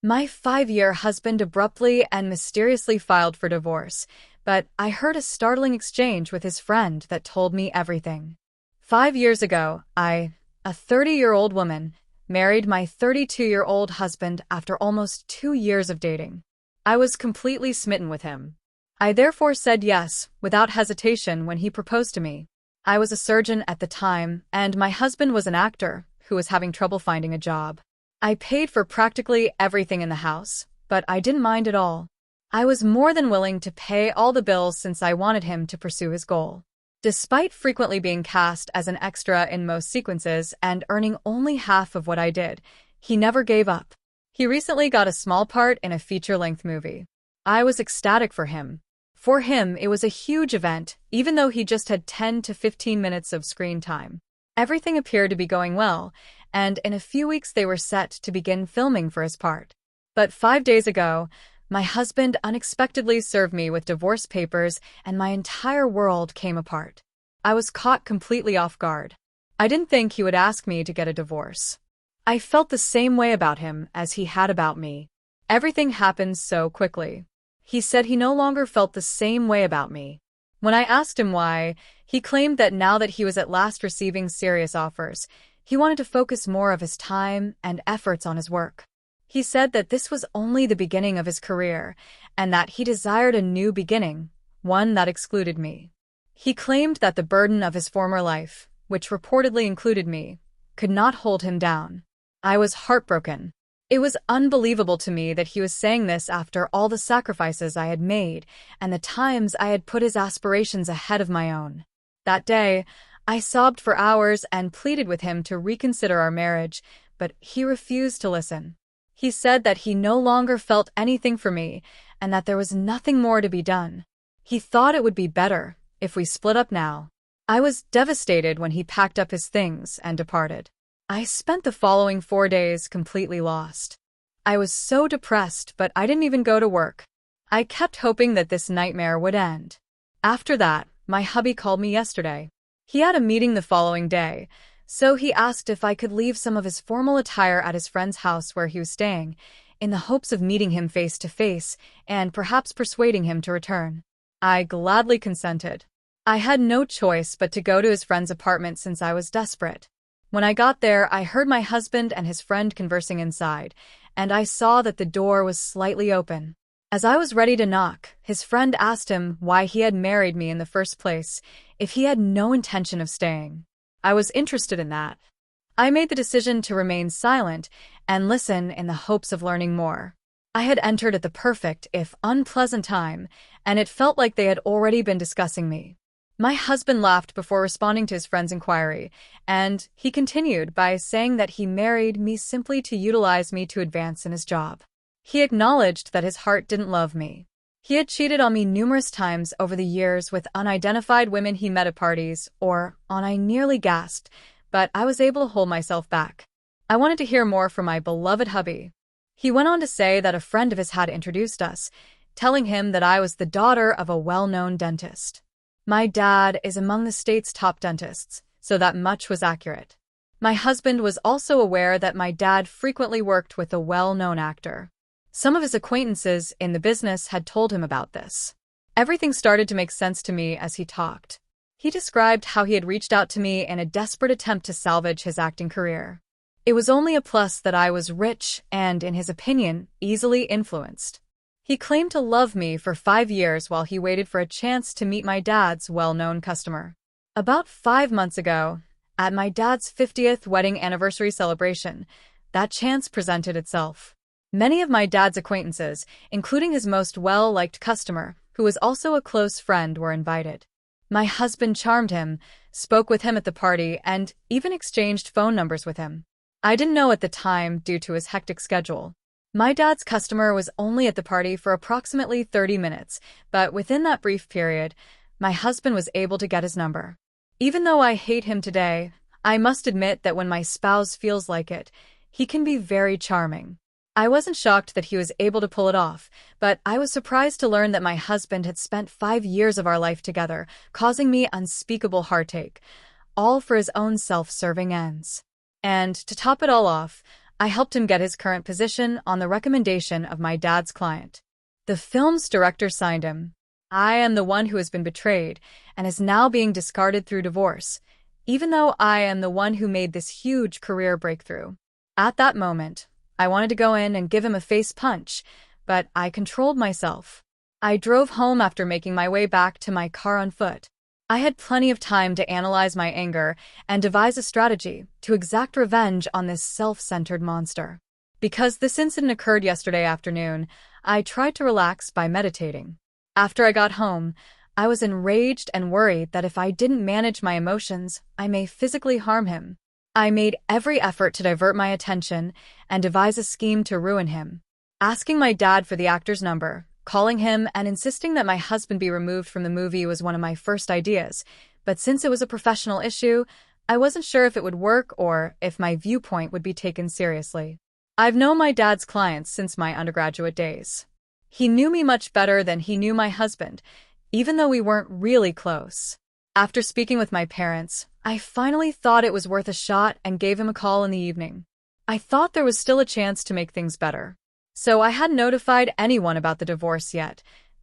My 5-year husband abruptly and mysteriously filed for divorce, but I heard a startling exchange with his friend that told me everything. 5 years ago, a 30-year-old woman, married my 32-year-old husband after almost 2 years of dating. I was completely smitten with him. I therefore said yes, without hesitation, when he proposed to me. I was a surgeon at the time, and my husband was an actor who was having trouble finding a job. I paid for practically everything in the house, but I didn't mind at all. I was more than willing to pay all the bills since I wanted him to pursue his goal. Despite frequently being cast as an extra in most sequences and earning only half of what I did, he never gave up. He recently got a small part in a feature-length movie. I was ecstatic for him. For him, it was a huge event, even though he just had 10 to 15 minutes of screen time. Everything appeared to be going well, and in a few weeks they were set to begin filming for his part. But 5 days ago, my husband unexpectedly served me with divorce papers, and my entire world came apart. I was caught completely off guard. I didn't think he would ask me to get a divorce. I felt the same way about him as he had about me. Everything happened so quickly. He said he no longer felt the same way about me. When I asked him why, he claimed that now that he was at last receiving serious offers, he wanted to focus more of his time and efforts on his work. He said that this was only the beginning of his career, and that he desired a new beginning, one that excluded me. He claimed that the burden of his former life, which reportedly included me, could not hold him down. I was heartbroken. It was unbelievable to me that he was saying this after all the sacrifices I had made and the times I had put his aspirations ahead of my own. That day, I sobbed for hours and pleaded with him to reconsider our marriage, but he refused to listen. He said that he no longer felt anything for me and that there was nothing more to be done. He thought it would be better if we split up now. I was devastated when he packed up his things and departed. I spent the following 4 days completely lost. I was so depressed, but I didn't even go to work. I kept hoping that this nightmare would end. After that, my hubby called me yesterday. He had a meeting the following day, so he asked if I could leave some of his formal attire at his friend's house where he was staying, in the hopes of meeting him face to face and perhaps persuading him to return. I gladly consented. I had no choice but to go to his friend's apartment since I was desperate. When I got there, I heard my husband and his friend conversing inside, and I saw that the door was slightly open. As I was ready to knock, his friend asked him why he had married me in the first place, if he had no intention of staying. I was interested in that. I made the decision to remain silent and listen in the hopes of learning more. I had entered at the perfect, if unpleasant time, and it felt like they had already been discussing me. My husband laughed before responding to his friend's inquiry, and he continued by saying that he married me simply to utilize me to advance in his job. He acknowledged that his heart didn't love me. He had cheated on me numerous times over the years with unidentified women he met at parties, I nearly gasped, but I was able to hold myself back. I wanted to hear more from my beloved hubby. He went on to say that a friend of his had introduced us, telling him that I was the daughter of a well-known dentist. My dad is among the state's top dentists, so that much was accurate. My husband was also aware that my dad frequently worked with a well-known actor. Some of his acquaintances in the business had told him about this. Everything started to make sense to me as he talked. He described how he had reached out to me in a desperate attempt to salvage his acting career. It was only a plus that I was rich and, in his opinion, easily influenced. He claimed to love me for 5 years while he waited for a chance to meet my dad's well-known customer. About 5 months ago, at my dad's 50th wedding anniversary celebration, that chance presented itself. Many of my dad's acquaintances, including his most well-liked customer, who was also a close friend, were invited. My husband charmed him, spoke with him at the party, and even exchanged phone numbers with him. I didn't know at the time due to his hectic schedule. My dad's customer was only at the party for approximately 30 minutes, but within that brief period, my husband was able to get his number. Even though I hate him today, I must admit that when my spouse feels like it, he can be very charming. I wasn't shocked that he was able to pull it off, but I was surprised to learn that my husband had spent 5 years of our life together, causing me unspeakable heartache, all for his own self-serving ends. And to top it all off, I helped him get his current position on the recommendation of my dad's client. The film's director signed him. I am the one who has been betrayed and is now being discarded through divorce, even though I am the one who made this huge career breakthrough. At that moment, I wanted to go in and give him a face punch, but I controlled myself. I drove home after making my way back to my car on foot. I had plenty of time to analyze my anger and devise a strategy to exact revenge on this self-centered monster. Because this incident occurred yesterday afternoon, I tried to relax by meditating. After I got home, I was enraged and worried that if I didn't manage my emotions, I may physically harm him. I made every effort to divert my attention and devise a scheme to ruin him. Asking my dad for the actor's number, calling him and insisting that my husband be removed from the movie was one of my first ideas, but since it was a professional issue, I wasn't sure if it would work or if my viewpoint would be taken seriously. I've known my dad's clients since my undergraduate days. He knew me much better than he knew my husband, even though we weren't really close. After speaking with my parents, I finally thought it was worth a shot and gave him a call in the evening. I thought there was still a chance to make things better. So I hadn't notified anyone about the divorce yet,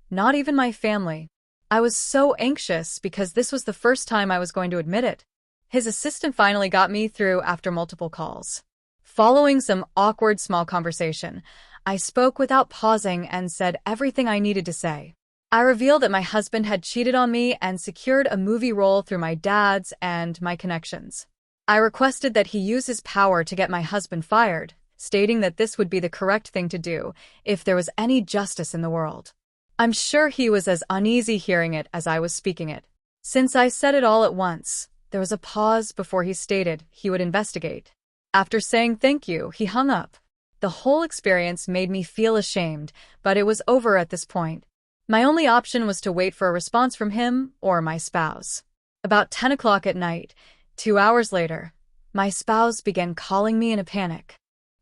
not even my family. I was so anxious because this was the first time I was going to admit it. His assistant finally got me through after multiple calls. Following some awkward small conversation, I spoke without pausing and said everything I needed to say. I revealed that my husband had cheated on me and secured a movie role through my dad's and my connections. I requested that he use his power to get my husband fired, stating that this would be the correct thing to do if there was any justice in the world. I'm sure he was as uneasy hearing it as I was speaking it. Since I said it all at once, there was a pause before he stated he would investigate. After saying thank you, he hung up. The whole experience made me feel ashamed, but it was over at this point. My only option was to wait for a response from him or my spouse. About 10 o'clock at night, 2 hours later, my spouse began calling me in a panic.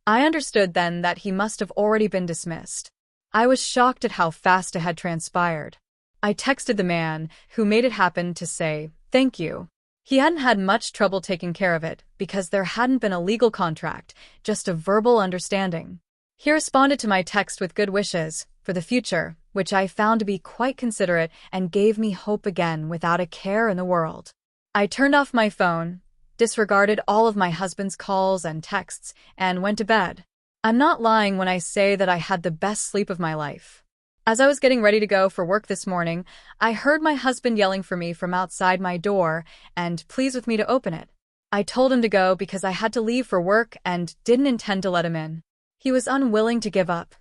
I understood then that he must have already been dismissed. I was shocked at how fast it had transpired. I texted the man who made it happen to say, thank you. He hadn't had much trouble taking care of it because there hadn't been a legal contract, just a verbal understanding. He responded to my text with good wishes for the future, which I found to be quite considerate and gave me hope again without a care in the world. I turned off my phone, disregarded all of my husband's calls and texts, and went to bed. I'm not lying when I say that I had the best sleep of my life. As I was getting ready to go for work this morning, I heard my husband yelling for me from outside my door and pleased with me to open it. I told him to go because I had to leave for work and didn't intend to let him in. He was unwilling to give up,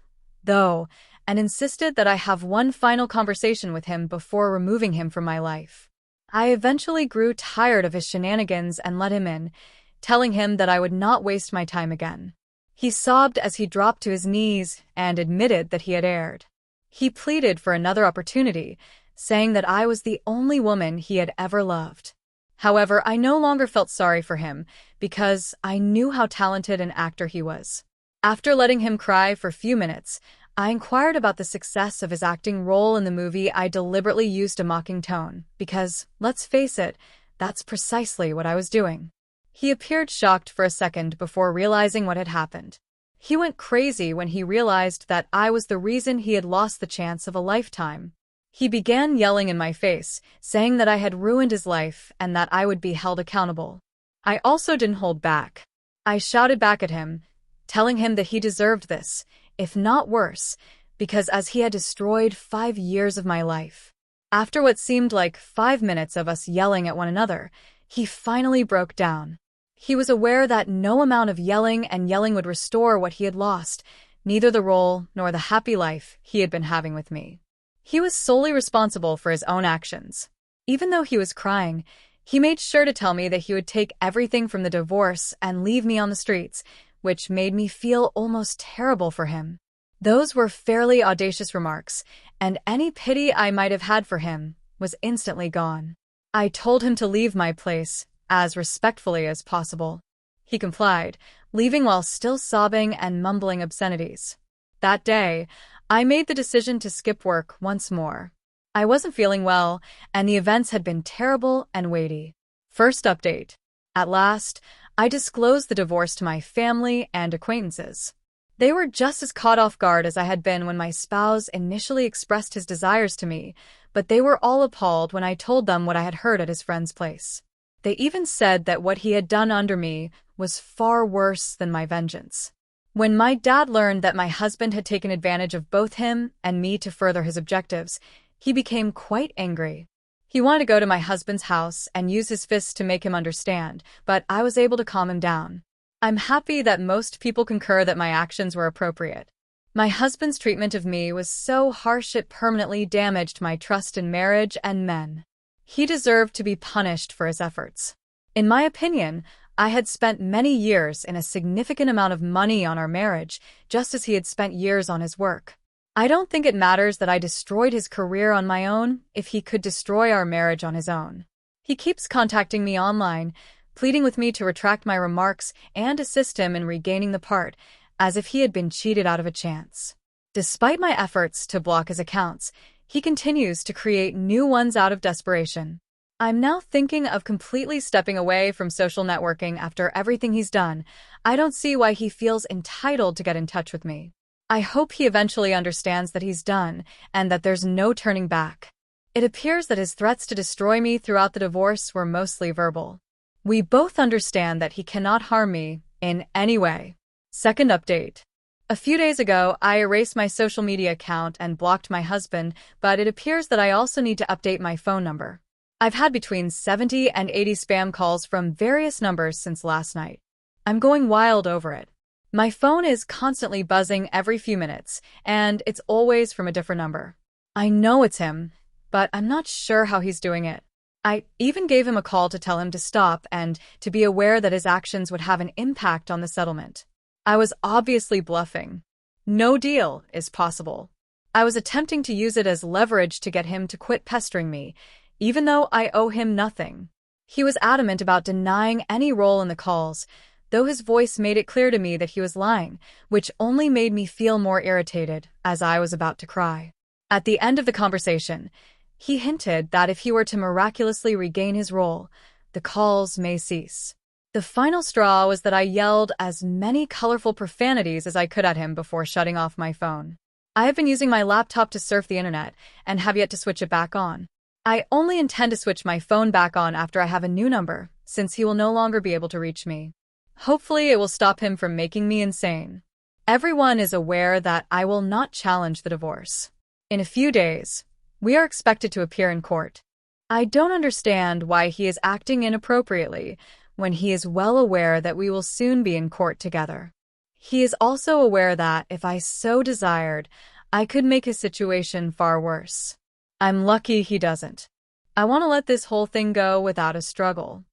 though, and insisted that I have one final conversation with him before removing him from my life. I eventually grew tired of his shenanigans and let him in, telling him that I would not waste my time again. He sobbed as he dropped to his knees and admitted that he had erred. He pleaded for another opportunity, saying that I was the only woman he had ever loved. However, I no longer felt sorry for him because I knew how talented an actor he was. After letting him cry for a few minutes, I inquired about the success of his acting role in the movie. I deliberately used a mocking tone because, let's face it, that's precisely what I was doing. He appeared shocked for a second before realizing what had happened. He went crazy when he realized that I was the reason he had lost the chance of a lifetime. He began yelling in my face, saying that I had ruined his life and that I would be held accountable. I also didn't hold back. I shouted back at him, telling him that he deserved this, if not worse, because as he had destroyed 5 years of my life. After what seemed like 5 minutes of us yelling at one another, he finally broke down. He was aware that no amount of yelling would restore what he had lost, neither the role nor the happy life he had been having with me. He was solely responsible for his own actions. Even though he was crying, he made sure to tell me that he would take everything from the divorce and leave me on the streets, which made me feel almost terrible for him. Those were fairly audacious remarks, and any pity I might have had for him was instantly gone. I told him to leave my place, as respectfully as possible. He complied, leaving while still sobbing and mumbling obscenities. That day, I made the decision to skip work once more. I wasn't feeling well, and the events had been terrible and weighty. First update. At last, I disclosed the divorce to my family and acquaintances. They were just as caught off guard as I had been when my spouse initially expressed his desires to me, but they were all appalled when I told them what I had heard at his friend's place. They even said that what he had done under me was far worse than my vengeance. When my dad learned that my husband had taken advantage of both him and me to further his objectives, he became quite angry. He wanted to go to my husband's house and use his fists to make him understand, but I was able to calm him down. I'm happy that most people concur that my actions were appropriate. My husband's treatment of me was so harsh it permanently damaged my trust in marriage and men. He deserved to be punished for his efforts. In my opinion, I had spent many years and a significant amount of money on our marriage, just as he had spent years on his work. I don't think it matters that I destroyed his career on my own if he could destroy our marriage on his own. He keeps contacting me online, pleading with me to retract my remarks and assist him in regaining the part, as if he had been cheated out of a chance. Despite my efforts to block his accounts, he continues to create new ones out of desperation. I'm now thinking of completely stepping away from social networking after everything he's done. I don't see why he feels entitled to get in touch with me. I hope he eventually understands that he's done and that there's no turning back. It appears that his threats to destroy me throughout the divorce were mostly verbal. We both understand that he cannot harm me in any way. Second update. A few days ago, I erased my social media account and blocked my husband, but it appears that I also need to update my phone number. I've had between 70 and 80 spam calls from various numbers since last night. I'm going wild over it. My phone is constantly buzzing every few minutes, and it's always from a different number. I know it's him, but I'm not sure how he's doing it. I even gave him a call to tell him to stop and to be aware that his actions would have an impact on the settlement. I was obviously bluffing. No deal is possible. I was attempting to use it as leverage to get him to quit pestering me, even though I owe him nothing. He was adamant about denying any role in the calls, though his voice made it clear to me that he was lying, which only made me feel more irritated as I was about to cry. At the end of the conversation, he hinted that if he were to miraculously regain his role, the calls may cease. The final straw was that I yelled as many colorful profanities as I could at him before shutting off my phone. I have been using my laptop to surf the internet and have yet to switch it back on. I only intend to switch my phone back on after I have a new number, since he will no longer be able to reach me. Hopefully it will stop him from making me insane. Everyone is aware that I will not challenge the divorce. In a few days, we are expected to appear in court. I don't understand why he is acting inappropriately when he is well aware that we will soon be in court together. He is also aware that, if I so desired, I could make his situation far worse. I'm lucky he doesn't. I want to let this whole thing go without a struggle.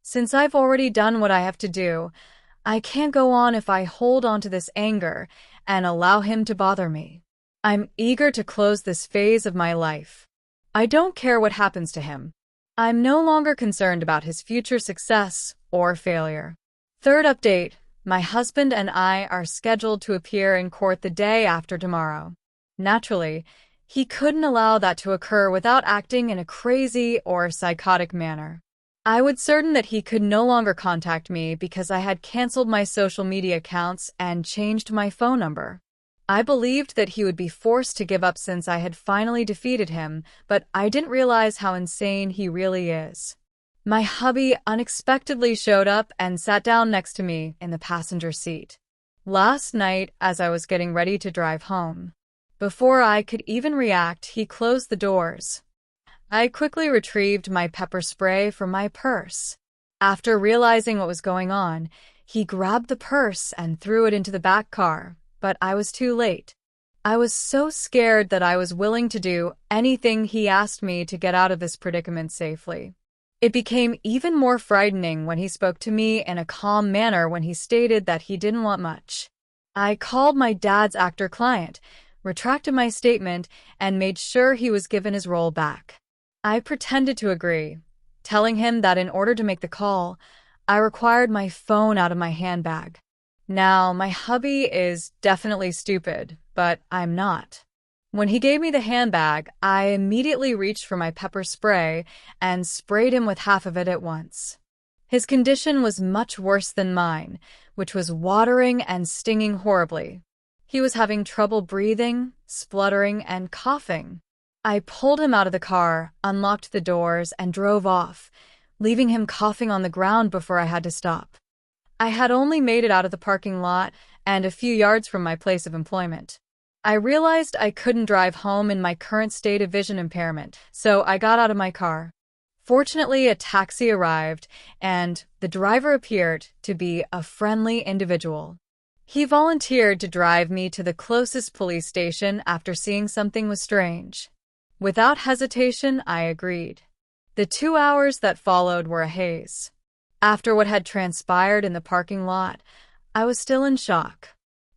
Since I've already done what I have to do, I can't go on if I hold on to this anger and allow him to bother me. I'm eager to close this phase of my life. I don't care what happens to him. I'm no longer concerned about his future success or failure. Third update, my husband and I are scheduled to appear in court the day after tomorrow. Naturally, he couldn't allow that to occur without acting in a crazy or psychotic manner. I was certain that he could no longer contact me because I had canceled my social media accounts and changed my phone number. I believed that he would be forced to give up since I had finally defeated him, but I didn't realize how insane he really is. My hubby unexpectedly showed up and sat down next to me in the passenger seat. Last night, as I was getting ready to drive home, before I could even react, he closed the doors. I quickly retrieved my pepper spray from my purse. After realizing what was going on, he grabbed the purse and threw it into the back car, but I was too late. I was so scared that I was willing to do anything he asked me to get out of this predicament safely. It became even more frightening when he spoke to me in a calm manner when he stated that he didn't want much. I called my dad's actor client, retracted my statement, and made sure he was given his role back. I pretended to agree, telling him that in order to make the call, I required my phone out of my handbag. Now, my hubby is definitely stupid, but I'm not. When he gave me the handbag, I immediately reached for my pepper spray and sprayed him with half of it at once. His condition was much worse than mine, which was watering and stinging horribly. He was having trouble breathing, spluttering, and coughing. I pulled him out of the car, unlocked the doors, and drove off, leaving him coughing on the ground before I had to stop. I had only made it out of the parking lot and a few yards from my place of employment. I realized I couldn't drive home in my current state of vision impairment, so I got out of my car. Fortunately, a taxi arrived, and the driver appeared to be a friendly individual. He volunteered to drive me to the closest police station after seeing something was strange. Without hesitation, I agreed. The 2 hours that followed were a haze. After what had transpired in the parking lot, I was still in shock.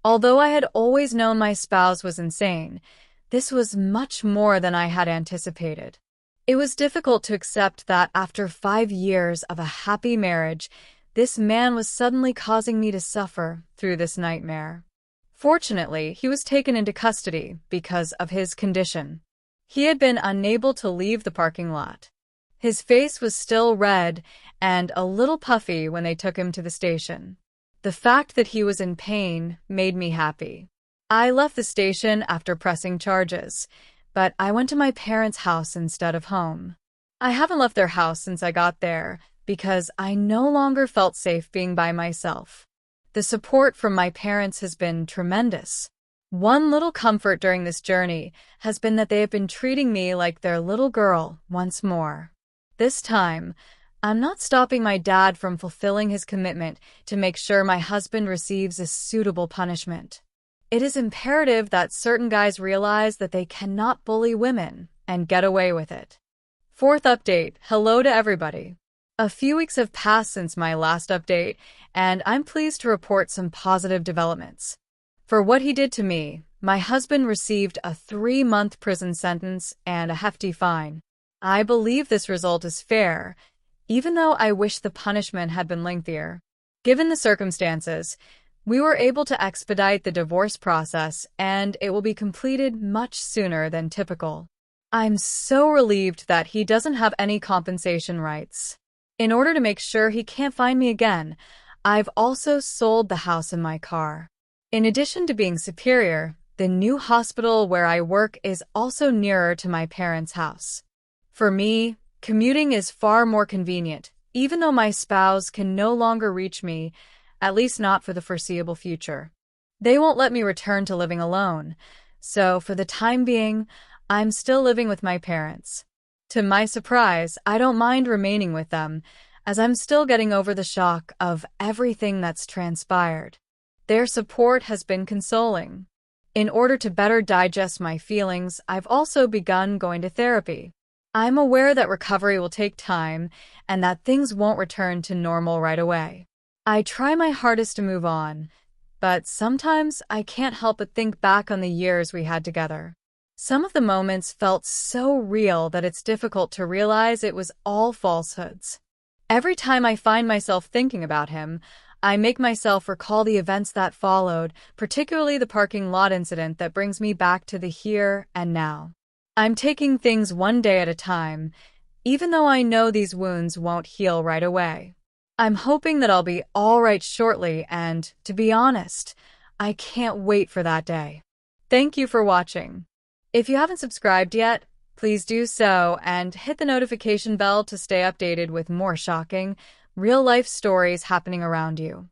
Although I had always known my spouse was insane, this was much more than I had anticipated. It was difficult to accept that after 5 years of a happy marriage, this man was suddenly causing me to suffer through this nightmare. Fortunately, he was taken into custody because of his condition. He had been unable to leave the parking lot. His face was still red and a little puffy when they took him to the station. The fact that he was in pain made me happy. I left the station after pressing charges, but I went to my parents' house instead of home. I haven't left their house since I got there because I no longer felt safe being by myself. The support from my parents has been tremendous. One little comfort during this journey has been that they have been treating me like their little girl once more. This time, I'm not stopping my dad from fulfilling his commitment to make sure my husband receives a suitable punishment. It is imperative that certain guys realize that they cannot bully women and get away with it. Fourth update, hello to everybody. A few weeks have passed since my last update, and I'm pleased to report some positive developments. For what he did to me, my husband received a 3-month prison sentence and a hefty fine. I believe this result is fair, even though I wish the punishment had been lengthier. Given the circumstances, we were able to expedite the divorce process, and it will be completed much sooner than typical. I'm so relieved that he doesn't have any compensation rights. In order to make sure he can't find me again, I've also sold the house and my car. In addition to being superior, the new hospital where I work is also nearer to my parents' house. For me, commuting is far more convenient, even though my spouse can no longer reach me, at least not for the foreseeable future. They won't let me return to living alone, so for the time being, I'm still living with my parents. To my surprise, I don't mind remaining with them, as I'm still getting over the shock of everything that's transpired. Their support has been consoling. In order to better digest my feelings, I've also begun going to therapy. I'm aware that recovery will take time and that things won't return to normal right away. I try my hardest to move on, but sometimes I can't help but think back on the years we had together. Some of the moments felt so real that it's difficult to realize it was all falsehoods. Every time I find myself thinking about him, I make myself recall the events that followed, particularly the parking lot incident that brings me back to the here and now. I'm taking things one day at a time, even though I know these wounds won't heal right away. I'm hoping that I'll be all right shortly, and, to be honest, I can't wait for that day. Thank you for watching. If you haven't subscribed yet, please do so and hit the notification bell to stay updated with more shocking, real-life stories happening around you.